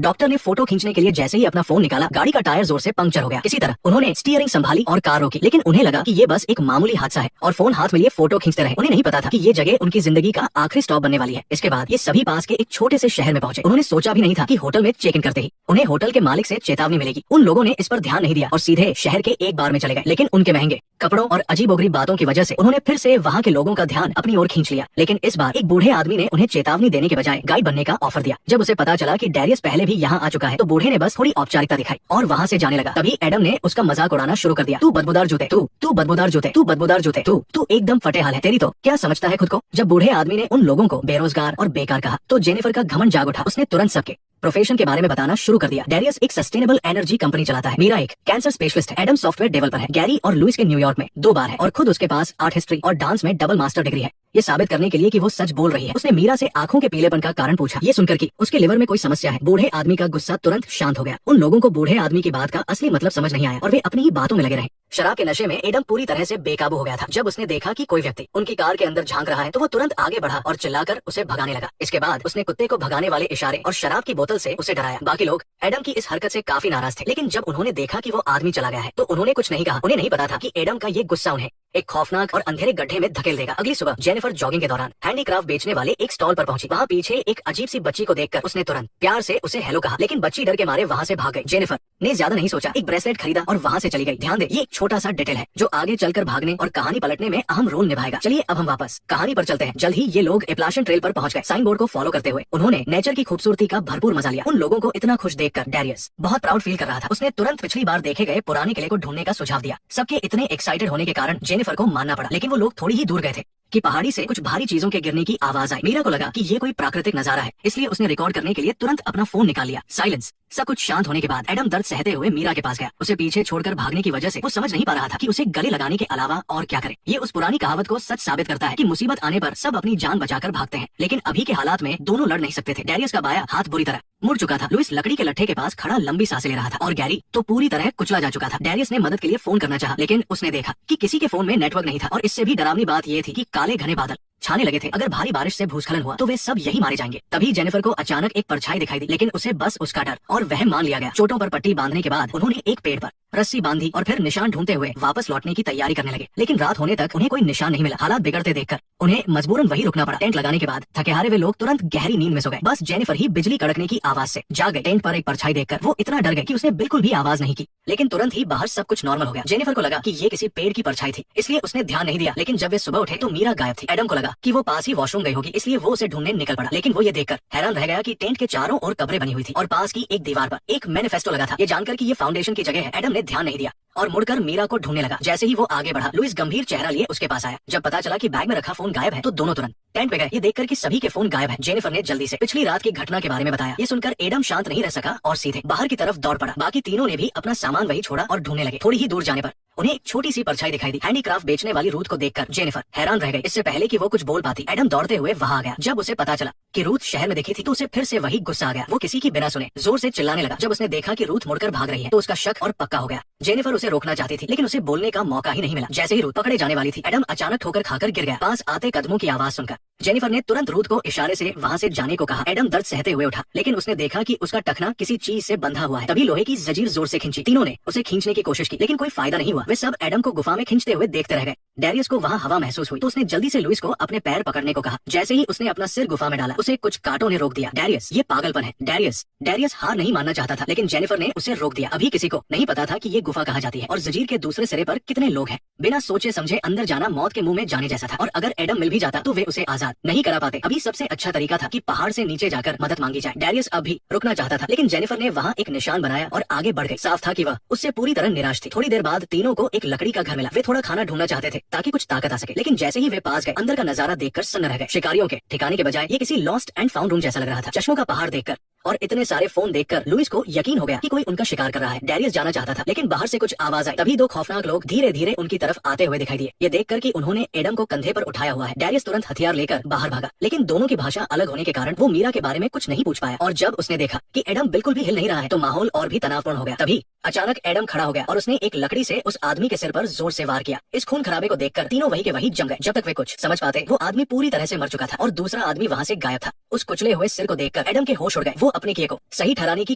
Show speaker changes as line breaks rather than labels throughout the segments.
Doctor ने photo खींचने के लिए जैसे ही अपना फोन निकाला, गाड़ी का टायर जोर से पंक्चर हो गया। इसी तरह उन्होंने स्टीयरिंग संभाली और कार रोकी, लेकिन उन्हें लगा कि ये बस एक मामूली हादसा है और फोन हाथ में लिए फोटो खींचते रहे। उन्हें नहीं पता था कि ये जगह उनकी जिंदगी का आखिरी स्टॉप बनने वाली है। इसके बाद ये सभी पास के एक छोटे से शहर में पहुंचे। उन्होंने सोचा भी नहीं था कि होटल में चेक इन करते ही उन्हें होटल के मालिक से चेतावनी मिलेगी। उन लोगों ने इस पर ध्यान नहीं दिया और सीधे शहर के एक बार में चले गए। लेकिन उनके महंगे कपड़ों और अजीबोगरीब बातों की वजह से उन्होंने फिर से वहाँ के लोगों का ध्यान अपनी ओर खींच लिया। लेकिन इस बार एक बूढ़े आदमी ने उन्हें चेतावनी देने के बजाय गाइड बनने का ऑफर दिया। जब उसे पता चला कि डैरियस पहले भी यहाँ आ चुका है तो बूढ़े ने बस थोड़ी औपचारिकता दिखाई और वहाँ से जाने लगा। तभी एडम ने उसका मजाक उड़ाना शुरू कर दिया। तू बदबूदार जूते, तू बदबूदार जूते, तू बदबूदार जूते, तू एकदम फटे हाल है तेरी तो। क्या समझता है खुद को? जब बूढ़े आदमी ने उन लोगों को बेरोजगार और बेकार कहा तो जेनिफर का घमंड जाग उठा। उसने तुरंत सबके प्रोफेशन के बारे में बताना शुरू कर दिया। डैरियस एक सस्टेनेबल एनर्जी कंपनी चलाता है, मीरा एक कैंसर स्पेशलिस्ट है, एडम सॉफ्टवेयर डेवलपर है, गैरी और लुइस के न्यूयॉर्क में 2 बार है और खुद उसके पास आर्ट हिस्ट्री और डांस में डबल मास्टर डिग्री है। ये साबित करने के लिए कि वो सच बोल रही है, उसने मीरा से आंखों के पीलेपन का कारण पूछा। ये सुनकर कि उसके लिवर में कोई समस्या है, बूढ़े आदमी का गुस्सा तुरंत शांत हो गया। उन लोगों को बूढ़े आदमी की बात का असली मतलब समझ नहीं आया और वे अपनी ही बातों में लगे रहे। शराब के नशे में एडम पूरी तरह से बेकाबू हो गया था। जब उसने देखा कि कोई व्यक्ति उनकी कार के अंदर झांक रहा है तो वो तुरंत आगे बढ़ा और चिल्लाकर उसे भगाने लगा। इसके बाद उसने कुत्ते को भगाने वाले इशारे और शराब की बोतल से उसे डराया। बाकी लोग एडम की इस हरकत से काफी नाराज थे, लेकिन जब उन्होंने देखा कि वो आदमी चला गया है तो उन्होंने कुछ नहीं कहा। उन्हें नहीं पता था कि एडम का ये गुस्सा उन्हें एक खौफनाक और अंधेरे गड्ढे में धकेल देगा। अगली सुबह जेनिफर जॉगिंग के दौरान हैंडीक्राफ्ट बेचने वाले एक स्टॉल पर पहुंची। वहाँ पीछे एक अजीब सी बच्ची को देखकर उसने तुरंत प्यार से उसे हेलो कहा, लेकिन बच्ची डर के मारे वहाँ से भाग गई। जेनिफर ने ज्यादा नहीं सोचा, एक ब्रेसलेट खरीदा और वहाँ से चली गई। ध्यान दे, ये एक छोटा सा डिटेल है जो आगे चलकर भागने और कहानी पलटने में अहम रोल निभाएगा। चलिए अब हम वापस कहानी पर चलते हैं। जल्द ही ये लोग एप्लाशन ट्रेल पर पहुंच गए। साइन बोर्ड को फॉलो करते हुए उन्होंने नेचर की खूबसूरती का भरपूर मजा लिया। उन लोगों को इतना खुश देखकर डैरियस बहुत प्राउड फील कर रहा था। उसने तुरंत पिछली बार देखे गए पुराने किले को ढूंढने का सुझाव दिया। सबके इतने एक्साइटेड होने के कारण जेनिफर को मानना पड़ा, लेकिन वो लोग थोड़ी ही दूर गए थे कि पहाड़ी से कुछ भारी चीजों के गिरने की आवाज आई। मीरा को लगा कि ये कोई प्राकृतिक नजारा है, इसलिए उसने रिकॉर्ड करने के लिए तुरंत अपना फोन निकाल लिया। साइलेंस। सब कुछ शांत होने के बाद एडम दर्द सहते हुए मीरा के पास गया। उसे पीछे छोड़कर भागने की वजह से वो समझ नहीं पा रहा था कि उसे गले लगाने के अलावा और क्या करे। ये उस पुरानी कहावत को सच साबित करता है कि मुसीबत आने पर सब अपनी जान बचाकर भागते हैं, लेकिन अभी के हालात में दोनों लड़ नहीं सकते थे। डैरियस का बायां हाथ बुरी तरह मुड़ चुका था, लुइस लकड़ी के लट्ठे के पास खड़ा लंबी सांसें ले रहा था और गैरी तो पूरी तरह कुचला जा चुका था। डैरियस ने मदद के लिए फोन करना चाहा, लेकिन उसने देखा कि किसी के फोन में नेटवर्क नहीं था और इससे भी डरावनी बात ये थी कि काले घने बादल छाने लगे थे। अगर भारी बारिश से भूस्खलन हुआ तो वे सब यही मारे जाएंगे। तभी जेनिफर को अचानक एक परछाई दिखाई दी, लेकिन उसे बस उसका डर और वह मान लिया गया। चोटों पर पट्टी बांधने के बाद उन्होंने एक पेड़ पर रस्सी बांधी और फिर निशान ढूंढते हुए वापस लौटने की तैयारी करने लगे, लेकिन रात होने तक उन्हें कोई निशान नहीं मिला। हालात बिगड़ते देखकर उन्हें मजबूरन वही रुकना पड़ा। टेंट लगाने के बाद थके हारे वे लोग तुरंत गहरी नींद में सो गए। बस जेनिफर ही बिजली कड़कने की आवाज से जाग गई। टेंट पर एक परछाई देखकर वो इतना डर गए कि उसने बिल्कुल भी आवाज नहीं की, लेकिन तुरंत ही बाहर सब कुछ नॉर्मल हो गया। जेनिफर को लगा कि ये किसी पेड़ की परछाई थी, इसलिए उसने ध्यान नहीं दिया। लेकिन जब वे सुबह उठे तो मीरा गायब थी। एडम को लगा कि वो पास ही वॉशरूम गई होगी, इसलिए वो उसे ढूंढने निकल पड़ा। लेकिन वो ये देखकर हैरान रह गया कि टेंट के चारों ओर कब्रें बनी हुई थी और पास की एक दीवार पर एक मैनिफेस्टो लगा था। ये जानकर कि ये फाउंडेशन की जगह है, एडम ने ध्यान नहीं दिया और मुड़कर मीरा को ढूंढने लगा। जैसे ही वो आगे बढ़ा, लुइस गंभीर चेहरा लिए उसके पास आया। जब पता चला कि बैग में रखा फोन गायब है तो दोनों तुरंत टेंट पे गए। ये देखकर कि सभी के फोन गायब है, जेनिफर ने जल्दी से पिछली रात की घटना के बारे में बताया। ये सुनकर एडम शांत नहीं रह सका और सीधे बाहर की तरफ दौड़ पड़ा। बाकी तीनों ने भी अपना सामान वही छोड़ा और ढूंढने लगे। थोड़ी ही दूर जाने पर उन्हें एक छोटी सी परछाई दिखाई दी। हैंडीक्राफ्ट बेचने वाली रूथ को देखकर जेनिफर हैरान रह गई। इससे पहले कि वो कुछ बोल पाती, एडम दौड़ते हुए वहां आ गया। जब उसे पता चला कि रूथ शहर में दिखी थी तो उसे फिर से वही गुस्सा आ गया। वो किसी की बिना सुने जोर से चिल्लाने लगा। जब उसने देखा कि रूथ मुड़कर भाग रही है तो उसका शक और पक्का हो गया। जेनिफर उसे रोकना चाहती थी, लेकिन उसे बोलने का मौका ही नहीं मिला। जैसे ही रूथ पकड़े जाने वाली थी, एडम अचानक ठोकर खाकर गिर गया। पास आते कदमों की आवाज सुनकर जेनिफर ने तुरंत रूथ को इशारे से वहां से जाने को कहा। एडम दर्द सहते हुए उठा, लेकिन उसने देखा कि उसका टखना किसी चीज से बंधा हुआ है। तभी लोहे की जंजीर जोर से खींची। तीनों ने उसे खींचने की कोशिश की, लेकिन कोई फायदा नहीं हुआ। वे सब एडम को गुफा में खींचते हुए देखते रह गए। डैरियस को वहाँ हवा महसूस हुई तो उसने जल्दी से लुइस को अपने पैर पकड़ने को कहा। जैसे ही उसने अपना सिर गुफा में डाला, उसे कुछ कांटों ने रोक दिया। डैरियस, ये पागलपन है। डैरियस हार नहीं मानना चाहता था, लेकिन जेनिफर ने उसे रोक दिया। अभी किसी को नहीं पता था कि ये गुफा कहा जाती है और जंजीर के दूसरे सिरे पर कितने लोग हैं। बिना सोचे समझे अंदर जाना मौत के मुंह में जाने जैसा था और अगर एडम मिल भी जाता तो वे उसे आजाद नहीं करा पाते। अभी सबसे अच्छा तरीका था कि पहाड़ से नीचे जाकर मदद मांगी जाए। डैरियस अब भी रुकना चाहता था, लेकिन जेनिफर ने वहाँ एक निशान बनाया और आगे बढ़ गई। साफ था कि वह उससे पूरी तरह निराश थी। थोड़ी देर बाद तीनों को एक लकड़ी का घर मिला। वे थोड़ा खाना ढूंढना चाहते थे ताकि कुछ ताकत आ सके, लेकिन जैसे ही वे पास गए, अंदर का नजारा देखकर सन्न रह गए। शिकारियों के ठिकाने के बजाय ये किसी लॉस्ट एंड फाउंड रूम जैसा लग रहा था। चश्मों का पहाड़ देखकर और इतने सारे फोन देखकर लुइस को यकीन हो गया कि कोई उनका शिकार कर रहा है। डैरियस जाना चाहता था, लेकिन बाहर से कुछ आवाज आई। तभी दो खौफनाक लोग धीरे धीरे उनकी तरफ आते हुए दिखाई दिए। ये देखकर कि उन्होंने एडम को कंधे पर उठाया हुआ है, डैरियस तुरंत हथियार लेकर बाहर भागा, लेकिन दोनों की भाषा अलग होने के कारण वो मीरा के बारे में कुछ नहीं पूछ पाया। और जब उसने देखा कि एडम बिल्कुल भी हिल नहीं रहा है तो माहौल और भी तनावपूर्ण हो गया। तभी अचानक एडम खड़ा हो गया और उसने एक लकड़ी से उस आदमी के सिर पर जोर से वार किया। इस खून खराबे को देखकर तीनों वही के वही जम गए। जब तक वे कुछ समझ पाते, वो आदमी पूरी तरह से मर चुका था और दूसरा आदमी वहाँ से गायब था। उस कुचले हुए सिर को देखकर एडम के होश उड़ गए। वो अपने किए को सही ठहराने की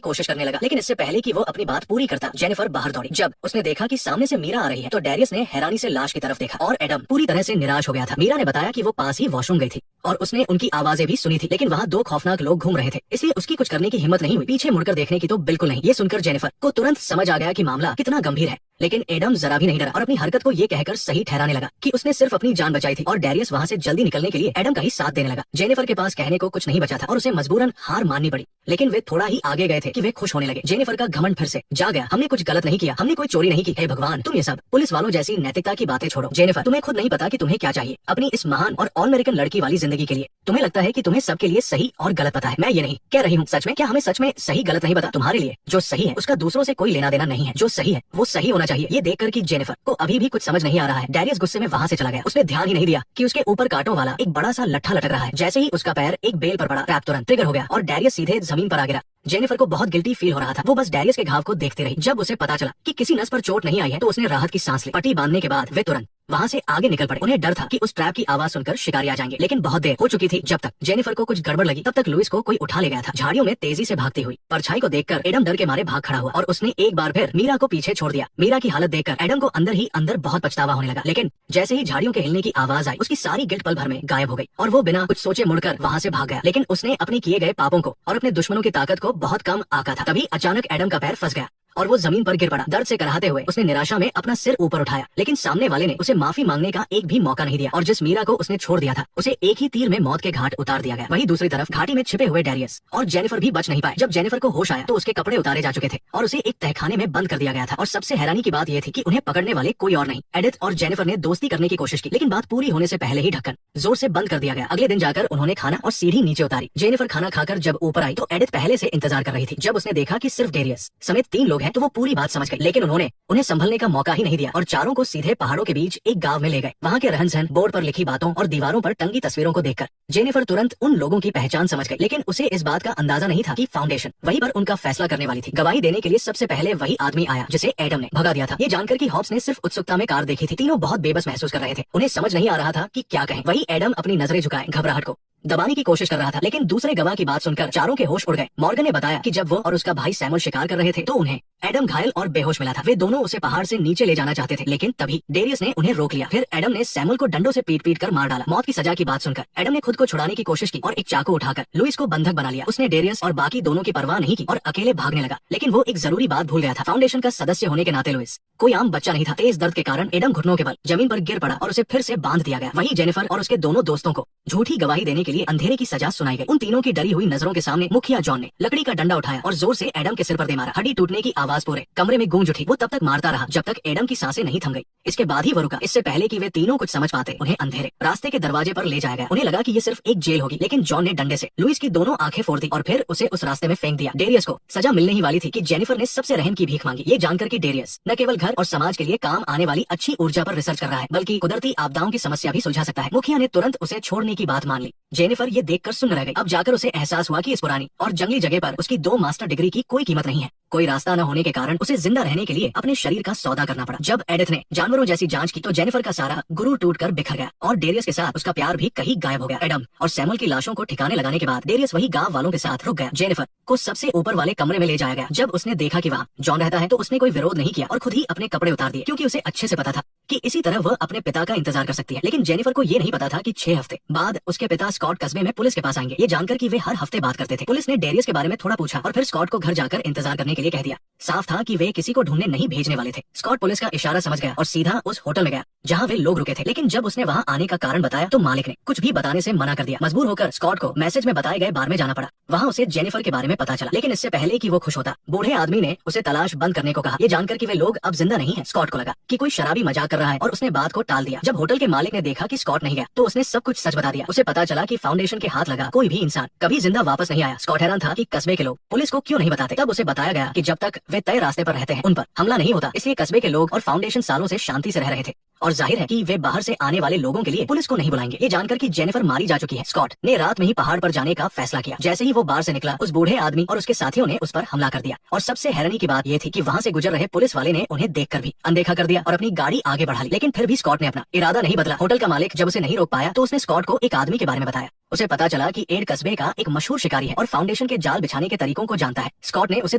कोशिश करने लगा, लेकिन इससे पहले कि वो अपनी बात पूरी करता जेनिफर बाहर दौड़ी। जब उसने देखा कि सामने से मीरा आ रही है तो डैरियस ने हैरानी से लाश की तरफ देखा और एडम पूरी तरह से निराश हो गया था। मीरा ने बताया कि वो पास ही वॉशरूम गई थी और उसने उनकी आवाजें भी सुनी थी, लेकिन वहाँ 2 खौफनाक लोग घूम रहे थे, इसलिए उसकी कुछ करने की हिम्मत नहीं हुई। पीछे मुड़कर देखने की तो बिल्कुल नहीं। ये सुनकर जेनिफर को तुरंत समझ आ गया कि मामला कितना गंभीर है, लेकिन एडम जरा भी नहीं डरा और अपनी हरकत को ये कहकर सही ठहराने लगा कि उसने सिर्फ अपनी जान बचाई थी और डैरियस वहाँ से जल्दी निकलने के लिए एडम का ही साथ देने लगा। जेनिफर के पास कहने को कुछ नहीं बचा था और उसे मजबूरन हार माननी पड़ी, लेकिन वे थोड़ा ही आगे गए थे कि वे खुश होने लगे। जेनिफर का घमंड फिर से जा गया। हमने कुछ गलत नहीं किया, हमने कोई चोरी नहीं की। हे भगवान, तुम ये सब पुलिस वालों जैसी नैतिकता की बातें छोड़ो। जेनिफर, तुम्हें खुद नहीं पता कि तुम्हें क्या चाहिए अपनी इस महान और ऑल अमेरिकन लड़की वाली जिंदगी के लिए। तुम्हें लगता है कि तुम्हें सबके लिए सही और गलत पता है। मैं ये नहीं कह रही हूँ, सच में क्या हमें सच में सही गलत नहीं पता? तुम्हारे लिए जो सही है उसका दूसरों से कोई लेना देना नहीं है। जो सही है वो सही होना चाहिए। ये देखकर कि जेनिफर को अभी भी कुछ समझ नहीं आ रहा है, डैरियस गुस्से में वहाँ से चला गया। उसने ध्यान ही नहीं दिया कि उसके ऊपर कांटों वाला एक बड़ा सा लट्ठा लटक रहा है। जैसे ही उसका पैर एक बेल पर पड़ा, ट्रैप तुरंत ट्रिगर हो गया और डैरियस सीधे जमीन पर आ गिरा। जेनिफर को बहुत गिल्टी फील हो रहा था। वो बस डैरियस के घाव को देखती रही। जब उसे पता चला कि किसी नस पर चोट नहीं आई है तो उसने राहत की सांस ली। पट्टी बांधने के बाद वे तुरंत वहाँ से आगे निकल पड़े। उन्हें डर था कि उस ट्रैप की आवाज सुनकर शिकारी आ जाएंगे, लेकिन बहुत देर हो चुकी थी। जब तक जेनिफर को कुछ गड़बड़ लगी तब तक लुइस को कोई उठा ले गया था। झाड़ियों में तेजी से भागती हुई परछाई को देखकर एडम डर के मारे भाग खड़ा हुआ और उसने एक बार फिर मीरा को पीछे छोड़ दिया। मीरा की हालत देखकर एडम को अंदर ही अंदर बहुत पछतावा होने लगा, लेकिन जैसे ही झाड़ियों के हिलने की आवाज आई उसकी सारी गिल्ट पल भर में गायब हो गई और वो बिना कुछ सोचे मुड़कर वहाँ से भाग गया। लेकिन उसने अपने किए गए पापों को और अपने दुश्मनों की ताकत को बहुत कम आंका था। तभी अचानक एडम का पैर फंस गया और वो जमीन पर गिर पड़ा। दर्द से कराहते हुए उसने निराशा में अपना सिर ऊपर उठाया, लेकिन सामने वाले ने उसे माफी मांगने का एक भी मौका नहीं दिया और जिस मीरा को उसने छोड़ दिया था उसे एक ही तीर में मौत के घाट उतार दिया गया। वहीं दूसरी तरफ घाटी में छिपे हुए डैरियस और जेनिफर भी बच नहीं पाए। जब जेनिफर को होश आया तो उसके कपड़े उतारे जा चुके थे और उसे एक तहखाने में बंद कर दिया गया था। और सबसे हैरानी की बात यह थी कि उन्हें पकड़ने वाले कोई और नहीं। एडिथ और जेनिफर ने दोस्ती करने की कोशिश की, लेकिन बात पूरी होने से पहले ही ढक्कन जोर से बंद कर दिया गया। अगले दिन जाकर उन्होंने खाना और सीढ़ी नीचे उतारी। जेनिफर खाना खाकर जब ऊपर आई तो एडिथ पहले से इंतजार कर रही थी। जब उसने देखा कि सिर्फ डैरियस समेत 3 लोग हैं तो वो पूरी बात समझ गई, लेकिन उन्होंने उन्हें संभलने का मौका ही नहीं दिया और चारों को सीधे पहाड़ों के बीच एक गांव में ले गए। वहाँ के रहन सहन, बोर्ड पर लिखी बातों और दीवारों पर टंगी तस्वीरों को देखकर जेनिफर तुरंत उन लोगों की पहचान समझ गई, लेकिन उसे इस बात का अंदाजा नहीं था कि फाउंडेशन वहीं पर उनका फैसला करने वाली थी। गवाही देने के लिए सबसे पहले वही आदमी आया जिसे एडम ने भगा दिया था। ये जानकर कि हॉब्स ने सिर्फ उत्सुकता में कार देखी थी, तीनों बहुत बेबस महसूस कर रहे थे। उन्हें समझ नहीं आ रहा था कि क्या कहें। वही एडम अपनी नजरें झुकाए घबराहट को दबाने की कोशिश कर रहा था, लेकिन दूसरे गवाह की बात सुनकर चारों के होश उड़ गए। मॉर्गन ने बताया कि जब वो और उसका भाई सैमुअल शिकार कर रहे थे तो उन्हें एडम घायल और बेहोश मिला था। वे दोनों उसे पहाड़ से नीचे ले जाना चाहते थे, लेकिन तभी डैरियस ने उन्हें रोक लिया। फिर एडम ने सैमुअल को डंडों से पीट पीट कर मार डाला। मौत की सजा की बात सुनकर एडम ने खुद को छुड़ाने की कोशिश की और एक चाकू उठाकर लुइस को बंधक बना लिया। उसने डैरियस और बाकी दोनों की परवाह नहीं की और अकेले भागने लगा, लेकिन वो एक जरूरी बात भूल गया था। फाउंडेशन का सदस्य होने के नाते लुइस कोई आम बच्चा नहीं था। तेज दर्द के कारण एडम घुटनों के बल जमीन पर गिर पड़ा और उसे फिर से बांध दिया गया। वहीं जेनिफर और उसके दोनों दोस्तों को झूठी गवाही देने के लिए अंधेरे की सजा सुनाई गई। उन तीनों की डरी हुई नजरों के सामने मुखिया जॉन ने लकड़ी का डंडा उठाया और जोर से एडम के सिर पर दे मारा। हड्डी टूटने की आवाज पूरे कमरे में गूंज उठी। वो तब तक मारता रहा जब तक एडम की सांसें नहीं थम गई। इसके बाद ही वो रुका। इससे पहले कि वे तीनों कुछ समझ पाते उन्हें अंधेरे रास्ते के दरवाजे पर ले जाया गया। उन्हें लगा कि ये सिर्फ एक जेल होगी, लेकिन जॉन ने डंडे से लुइस की दोनों आंखें फोड़ दी और फिर उसे उस रास्ते में फेंक दिया। डैरियस को सजा मिलने ही वाली थी कि जेनिफर ने सबसे रहम की भीख मांगी। ये जानकर कि डैरियस न केवल घर और समाज के लिए काम आने वाली अच्छी ऊर्जा पर रिसर्च कर रहा है, बल्कि कुदरती आपदाओं की समस्या भी सुलझा सकता है, मुखिया ने तुरंत उसे छोड़ने की बात मान ली। जेनिफर ये देखकर सुन्न रह गई। अब जाकर उसे एहसास हुआ कि इस पुरानी और जंगली जगह पर उसकी 2 मास्टर डिग्री की कोई कीमत नहीं है। कोई रास्ता न होने के कारण उसे जिंदा रहने के लिए अपने शरीर का सौदा करना पड़ा। जब एडिथ ने जानवरों जैसी जांच की तो जेनिफर का सारा गुरूर टूटकर बिखर गया और डैरियस के साथ उसका प्यार भी कहीं गायब हो गया। एडम और सैमुअल की लाशों को ठिकाने लगाने के बाद डैरियस वही गांव वालों के साथ रुक गया। जेनिफर को सबसे ऊपर वाले कमरे में ले जाया गया। जब उसने देखा कि वहाँ जॉन रहता है तो उसने कोई विरोध नहीं किया और खुद ही अपने कपड़े उतार दिए, क्योंकि उसे अच्छे से पता था कि इसी तरह वह अपने पिता का इंतजार कर सकती है। लेकिन जेनिफर को ये नहीं पता था कि 6 हफ्ते बाद उसके पिता स्कॉट कस्बे में पुलिस के पास आएंगे। ये जानकर कि वे हर हफ्ते बात करते थे, पुलिस ने डैरियस के बारे में थोड़ा पूछा और फिर स्कॉट को घर जाकर इंतजार करने के लिए कह दिया। साफ था कि वे किसी को ढूंढने नहीं भेजने वाले थे। स्कॉट पुलिस का इशारा समझ गया और सीधा उस होटल में गया जहाँ वे लोग रुके थे। लेकिन जब उसने वहाँ आने का कारण बताया तो मालिक ने कुछ भी बताने से मना कर दिया। मजबूर होकर स्कॉट को मैसेज में बताए गए बार में जाना पड़ा। वहाँ उसे जेनिफर के बारे में पता चला, लेकिन इससे पहले कि वो खुश होता बूढ़े आदमी ने उसे तलाश बंद करने को कहा। ये जानकर कि वे लोग अब जिंदा नहीं है, स्कॉट को लगा कि कोई शराबी मजाक कर रहा है और उसने बात को टाल दिया। जब होटल के मालिक ने देखा कि स्कॉट नहीं गया तो उसने सब कुछ सच बता दिया। उसे पता चला कि फाउंडेशन के हाथ लगा कोई भी इंसान कभी जिंदा वापस नहीं आया। स्कॉट हैरान था कि कस्बे के लोग पुलिस को क्यों नहीं बताते। तब उसे बताया गया कि जब तक वे तय रास्ते पर रहते हैं उन पर हमला नहीं होता, इसलिए कस्बे के लोग और फाउंडेशन सालों से शांति से रह रहे थे और जाहिर है कि वे बाहर से आने वाले लोगों के लिए पुलिस को नहीं बुलाएंगे। ये जानकर कि जेनिफर मारी जा चुकी है, स्कॉट ने रात में ही पहाड़ पर जाने का फैसला किया। जैसे ही वो बाहर से निकला उस बूढ़े आदमी और उसके साथियों ने उस पर हमला कर दिया और सबसे हैरानी की बात ये थी कि वहाँ से गुजर रहे पुलिस वाले ने उन्हें देखकर भी अनदेखा कर दिया और अपनी गाड़ी आगे बढ़ा ली। लेकिन फिर भी स्कॉट ने अपना इरादा नहीं बदला। होटल का मालिक जब उसे नहीं रोक पाया तो उसने स्कॉट को एक आदमी के बारे में बताया। उसे पता चला कि एड कस्बे का एक मशहूर शिकारी है और फाउंडेशन के जाल बिछाने के तरीकों को जानता है। स्कॉट ने उसे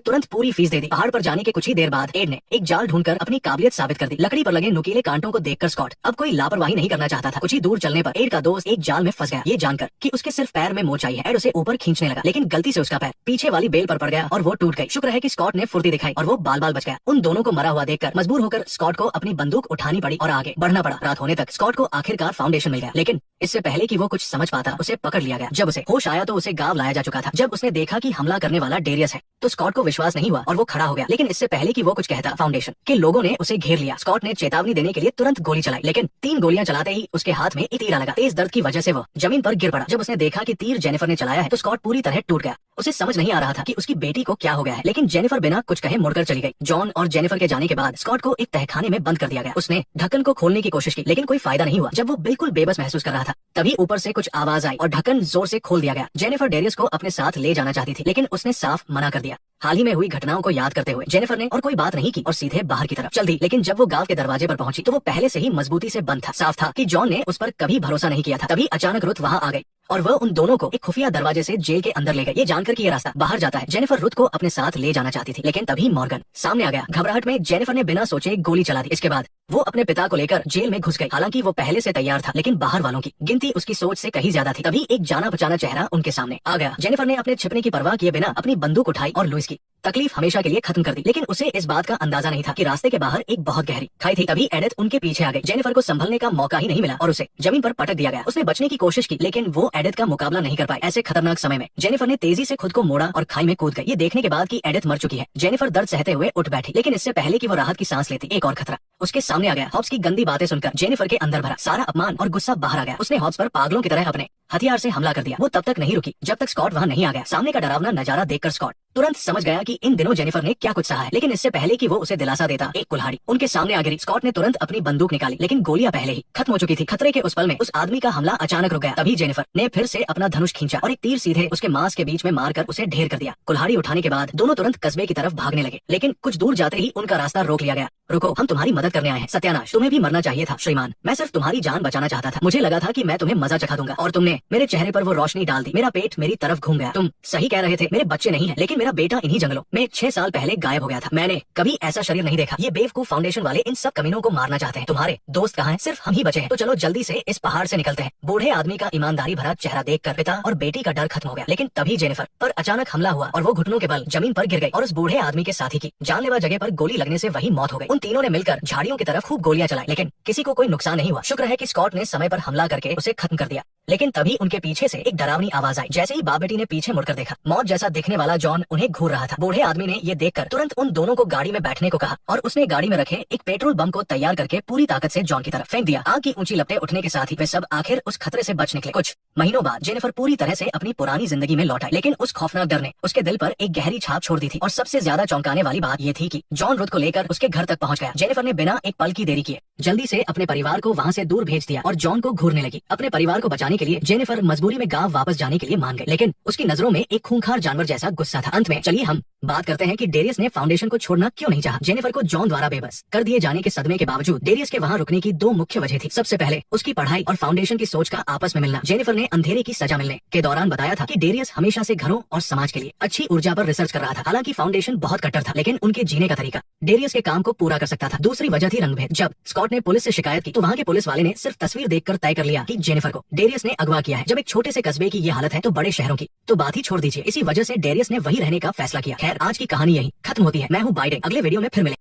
तुरंत पूरी फीस दे दी। पहाड़ पर जाने के कुछ ही देर बाद एड ने एक जाल ढूंढकर अपनी काबिलियत साबित कर दी। लकड़ी पर लगे नुकीले कांटों को देखकर स्कॉट अब कोई लापरवाही नहीं करना चाहता था। कुछ ही दूर चलने पर एड का दोस्त एक जाल में फंस गया। ये जानकर कि उसके सिर्फ पैर में मोच आई है, एड उसे ऊपर खींचने लगा, लेकिन गलती से उसका पैर पीछे वाली बेल पर पड़ गया और वो टूट गई। शुक्र है कि स्कॉट ने फुर्ती दिखाई और वो बाल बाल बच गया। उन दोनों को मरा हुआ देखकर मजबूर होकर स्कॉट को अपनी बंदूक उठानी पड़ी और आगे बढ़ना पड़ा। रात होने तक स्कॉट को आखिरकार फाउंडेशन मिल गया, लेकिन इससे पहले कि वो कुछ समझ पाता उसे पकड़ लिया गया। जब उसे होश आया तो उसे गाँव लाया जा चुका था। जब उसने देखा कि हमला करने वाला डेरियस है तो स्कॉट को विश्वास नहीं हुआ और वो खड़ा हो गया, लेकिन इससे पहले कि वो कुछ कहता फाउंडेशन के लोगों ने उसे घेर लिया। स्कॉट ने चेतावनी देने के लिए तुरंत गोली चलाई, लेकिन 3 गोलियां चलाते ही उसके हाथ में एक तीर लगा। तेज दर्द की वजह से वो जमीन पर गिर पड़ा। जब उसने देखा कि तीर जेनिफर ने चलाया है तो स्कॉट पूरी तरह टूट गया। उसे समझ नहीं आ रहा था कि उसकी बेटी को क्या हो गया है, लेकिन जेनिफर बिना कुछ कहे मुड़कर चली गई। जॉन और जेनिफर के जाने के बाद स्कॉट को एक तहखाने में बंद कर दिया गया। उसने ढक्कन को खोलने की कोशिश की, लेकिन कोई फायदा नहीं हुआ। जब वो बिल्कुल बेबस महसूस कर रहा था तभी ऊपर से कुछ आवाज आई और ढक्कन जोर से खोल दिया गया। जेनिफर डेरियस को अपने साथ ले जाना चाहती थी, लेकिन उसने साफ मना कर दिया। हाल ही में हुई घटनाओं को याद करते हुए जेनिफर ने और कोई बात नहीं की और सीधे बाहर की तरफ चल दी। लेकिन जब वो गांव के दरवाजे पर पहुंची तो वो पहले से ही मजबूती से बंद था। साफ था कि जॉन ने उस पर कभी भरोसा नहीं किया था। तभी अचानक रुथ वहां आ गई और वह उन दोनों को एक खुफिया दरवाजे से जेल के अंदर ले गई। ये जानकर कि ये रास्ता बाहर जाता है, जेनिफर रुथ को अपने साथ ले जाना चाहती थी, लेकिन तभी मॉर्गन सामने आ गया। घबराहट में जेनिफर ने बिना सोचे गोली चला दी। इसके बाद वो अपने पिता को लेकर जेल में घुस गई। हालांकि वो पहले से तैयार था, लेकिन बाहर वालों की गिनती उसकी सोच से कहीं ज्यादा थी। तभी एक जाना पहचाना चेहरा उनके सामने आ गया। जेनिफर ने अपने छिपने की परवाह किए बिना अपनी बंदूक उठाई और लुइस की तकलीफ हमेशा के लिए खत्म कर दी। लेकिन उसे इस बात का अंदाजा नहीं था कि रास्ते के बाहर एक बहुत गहरी खाई थी। तभी एडिथ उनके पीछे आ गई। जेनिफर को संभलने का मौका ही नहीं मिला और उसे जमीन पर पटक दिया गया। उसने बचने की कोशिश की, लेकिन वो एडिथ का मुकाबला नहीं कर पाई। ऐसे खतरनाक समय में जेनिफर ने तेजी से खुद को मोड़ा और खाई में कूद गई। ये देखने के बाद कि एडिथ मर चुकी है, जेनिफर दर्द सहते हुए उठ बैठी। लेकिन इससे पहले कि वो राहत की सांस लेती, एक और खतरा उसके सामने आ गया। हॉब्स की गंदी बातें सुनकर जेनिफर के अंदर भरा सारा अपमान और गुस्सा बाहर आ गया। उसने हॉब्स पर पागलों की तरह अपने हथियार से हमला कर दिया। वो तब तक नहीं रुकी जब तक स्कॉट वहां नहीं आ गया। सामने का डरावना नजारा देखकर स्कॉट तुरंत समझ गया कि इन दिनों जेनिफर ने क्या कुछ सहा है। लेकिन इससे पहले कि वो उसे दिलासा देता, एक कुल्हाड़ी उनके सामने आ गिरी। स्कॉट ने तुरंत अपनी बंदूक निकाली, लेकिन गोलियां पहले ही खत्म हो चुकी थी। खतरे के उस पल में उस आदमी का हमला अचानक रुक गया। तभी जेनिफर ने फिर से अपना धनुष खींचा और एक तीर सीधे उसके मांस के बीच में मारकर उसे ढेर कर दिया। कुल्हाड़ी उठाने के बाद दोनों तुरंत कस्बे की तरफ भागने लगे, लेकिन कुछ दूर जाते ही उनका रास्ता रोक लिया गया। रुको, हम तुम्हारी मदद करने आए हैं। सत्यानाश, तुम्हें भी मरना चाहिए था श्रीमान। मैं सिर्फ तुम्हारी जान बचाना चाहता था। मुझे लगा था कि मैं तुम्हें मजा चखा दूंगा और तुमने मेरे चेहरे पर वो रोशनी डाल दी। मेरा पेट मेरी तरफ घूम गया। तुम सही कह रहे थे, मेरे बच्चे नहीं है, लेकिन मेरा बेटा इन्हीं जंगलों में 6 साल पहले गायब हो गया था। मैंने कभी ऐसा शरीर नहीं देखा। ये बेवकूफ फाउंडेशन वाले इन सब कमीनों को मारना चाहते हैं। तुम्हारे दोस्त कहाँ हैं? सिर्फ हम ही बचे हैं। तो चलो जल्दी से इस पहाड़ से निकलते हैं। बूढ़े आदमी का ईमानदारी भरा चेहरा देखकर पिता और बेटी का डर खत्म हो गया। लेकिन तभी जेनिफर पर अचानक हमला हुआ और वो घुटनों के बल जमीन पर गिर गई और उस बूढ़े आदमी के साथी की जानलेवा जगह पर गोली लगने से वही मौत हो गई। उन तीनों ने मिलकर झाड़ियों की तरफ खूब गोलियां चलाई, लेकिन किसी को कोई नुकसान नहीं हुआ। शुक्र है कि स्कॉट ने समय पर हमला करके उसे खत्म कर दिया। लेकिन तभी उनके पीछे से एक डरावनी आवाज आई। जैसे ही बाप बेटी ने पीछे मुड़कर देखा, मौत जैसा दिखने वाला जॉन उन्हें घूर रहा था। बूढ़े आदमी ने ये देखकर तुरंत उन दोनों को गाड़ी में बैठने को कहा और उसने गाड़ी में रखे एक पेट्रोल बम को तैयार करके पूरी ताकत से जॉन की तरफ फेंक दिया। आग की ऊंची लपटें उठने के साथ ही वे सब आखिर उस खतरे से बच निकले। कुछ महीनों बाद जेनिफर पूरी तरह से अपनी पुरानी जिंदगी में लौट आई, लेकिन उस खौफनाक डर ने उसके दिल पर एक गहरी छाप छोड़ दी थी। और सबसे ज्यादा चौंकाने वाली बात ये थी कि जॉन रुथ को लेकर उसके घर तक पहुंच गया। जेनिफर ने बिना एक पल की देरी किए जल्दी से अपने परिवार को वहां से दूर भेज दिया और जॉन को घूरने लगी। अपने परिवार को बचाने के लिए जेनिफर मजबूरी में गांव वापस जाने के लिए मान गई, लेकिन उसकी नजरों में एक खूंखार जानवर जैसा गुस्सा था। अंत में चलिए हम बात करते हैं कि डेरियस ने फाउंडेशन को छोड़ना क्यों नहीं चाहा। जेनिफर को जॉन द्वारा बेबस कर दिए जाने के सदमे के बावजूद डेरियस के वहां रुकने की 2 मुख्य वजह थी। सबसे पहले उसकी पढ़ाई और फाउंडेशन की सोच का आपस में मिलना। जेनिफर ने अंधेरे की सजा मिलने के दौरान बताया था कि डेरियस हमेशा से घरों और समाज के लिए अच्छी ऊर्जा पर रिसर्च कर रहा था। हालांकि फाउंडेशन बहुत कट्टर था, लेकिन उनके जीने का तरीका डेरियस के काम को पूरा कर सकता था। दूसरी वजह थी रंगभेद। जब स्कॉट ने पुलिस से शिकायत की तो वहाँ के पुलिस वाले ने सिर्फ तस्वीर देखकर तय कर लिया कि जेनिफर को डेरियस ने अगवा किया है। जब एक छोटे से कस्बे की ये हालत है तो बड़े शहरों की तो बात ही छोड़ दीजिए। इसी वजह से डेरियस ने वही रहने का फैसला किया। खैर, आज की कहानी यही खत्म होती है। मैं हूँ बाइडेन। अगले वीडियो में फिर मिलेंगे।